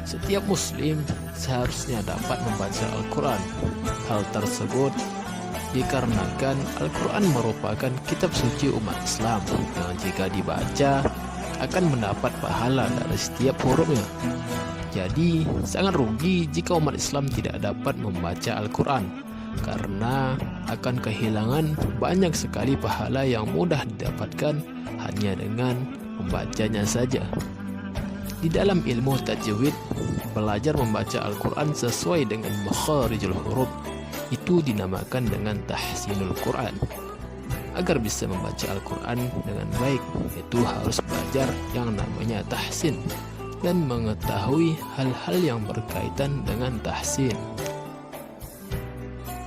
Setiap muslim seharusnya dapat membaca Al-Quran. Hal tersebut dikarenakan Al-Quran merupakan kitab suci umat Islam yang jika dibaca akan mendapat pahala dari setiap hurufnya. Jadi sangat rugi jika umat Islam tidak dapat membaca Al-Quran, karena akan kehilangan banyak sekali pahala yang mudah didapatkan hanya dengan membacanya saja. Di dalam ilmu tajwid, belajar membaca Al-Quran sesuai dengan makharijul huruf itu dinamakan dengan tahsinul Quran. Agar bisa membaca Al-Quran dengan baik, itu harus belajar yang namanya tahsin dan mengetahui hal-hal yang berkaitan dengan tahsin.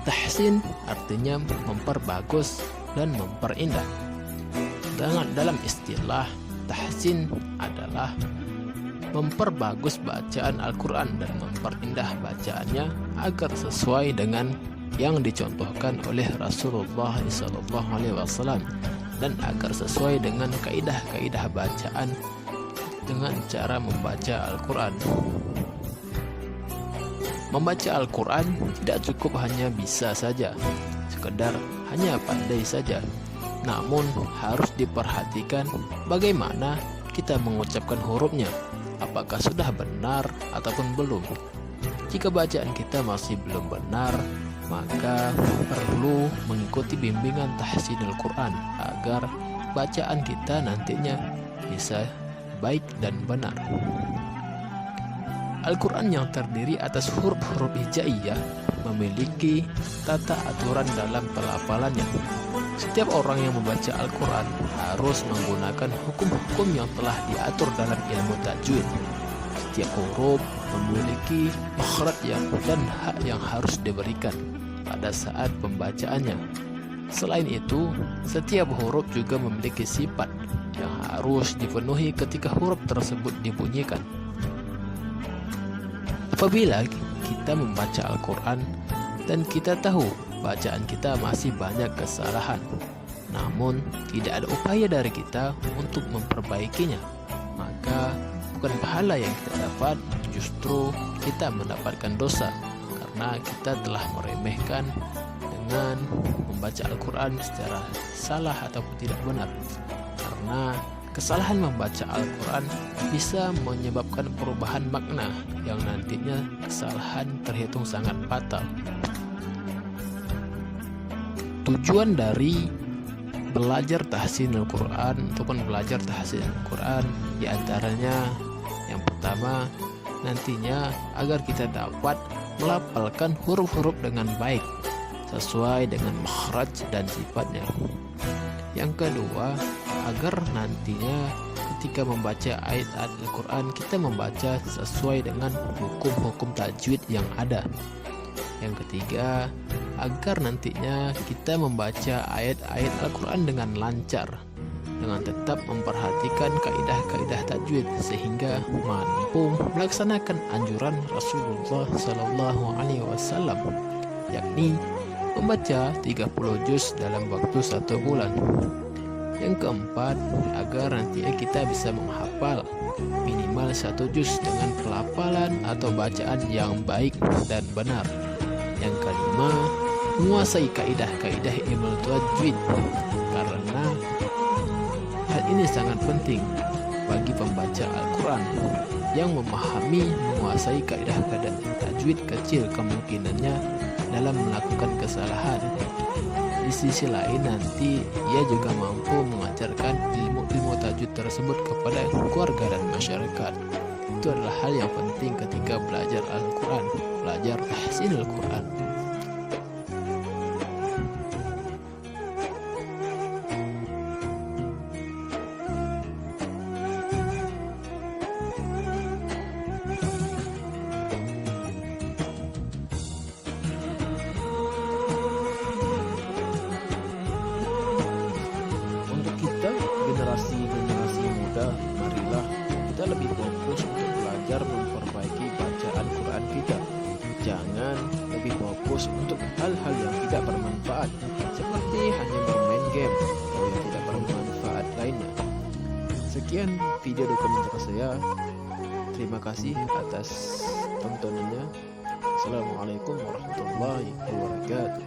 Tahsin artinya memperbagus dan memperindah. Dalam istilah, tahsin adalah memperbagus bacaan Al-Quran dan memperindah bacaannya agar sesuai dengan yang dicontohkan oleh Rasulullah SAW dan agar sesuai dengan kaidah-kaidah bacaan dengan cara membaca Al-Quran. Membaca Al-Quran tidak cukup hanya bisa saja, sekedar hanya pandai saja, namun harus diperhatikan bagaimana kita mengucapkan hurufnya. Apakah sudah benar ataupun belum? Jika bacaan kita masih belum benar, maka perlu mengikuti bimbingan tahsinul Quran agar bacaan kita nantinya bisa baik dan benar. Al-Quran yang terdiri atas huruf-huruf hijaiyah memiliki tata aturan dalam pelafalannya. Setiap orang yang membaca Al-Quran harus menggunakan hukum-hukum yang telah diatur dalam ilmu tajwid. Setiap huruf memiliki makhraj dan hak yang harus diberikan pada saat pembacaannya. Selain itu, setiap huruf juga memiliki sifat yang harus dipenuhi ketika huruf tersebut dibunyikan. Apabila kita membaca Al-Quran dan kita tahu bacaan kita masih banyak kesalahan, namun tidak ada upaya dari kita untuk memperbaikinya, maka bukan pahala yang kita dapat, justru kita mendapatkan dosa karena kita telah meremehkan dengan membaca Al-Quran secara salah ataupun tidak benar. Karena kesalahan membaca Al-Quran bisa menyebabkan perubahan makna yang nantinya kesalahan terhitung sangat fatal. Tujuan dari belajar tahsinul Quran ataupun belajar tahsin Quran diantaranya yang pertama, nantinya agar kita dapat melafalkan huruf-huruf dengan baik sesuai dengan makhraj dan sifatnya. Yang kedua, agar nantinya ketika membaca ayat-ayat Al-Quran kita membaca sesuai dengan hukum-hukum tajwid yang ada. Yang ketiga, agar nantinya kita membaca ayat-ayat Al-Quran dengan lancar, dengan tetap memperhatikan kaidah-kaidah tajwid sehingga mampu melaksanakan anjuran Rasulullah SAW, yakni membaca 30 juz dalam waktu 1 bulan. Yang keempat, agar nantinya kita bisa menghafal minimal 1 juz dengan pelafalan atau bacaan yang baik dan benar. Yang kelima, menguasai kaidah-kaidah ilmu tajwid, karena hal ini sangat penting bagi pembaca Al-Quran yang memahami menguasai kaidah-kaidah tajwid kecil kemungkinannya dalam melakukan kesalahan. Di sisi lain nanti ia juga mampu mengajarkan ilmu-ilmu tajwid tersebut kepada keluarga dan masyarakat. Itu adalah hal yang penting ketika belajar Al-Quran, belajar tahsinul Quran. Untuk kita, generasi muda, marilah kita lebih fokus untuk belajar memperbaiki bacaan Quran kita. Jangan lebih fokus untuk hal-hal yang tidak bermanfaat, seperti hanya bermain game atau yang tidak bermanfaat lainnya. Sekian video dokumenter saya. Terima kasih atas tontonannya. Assalamualaikum warahmatullahi wabarakatuh.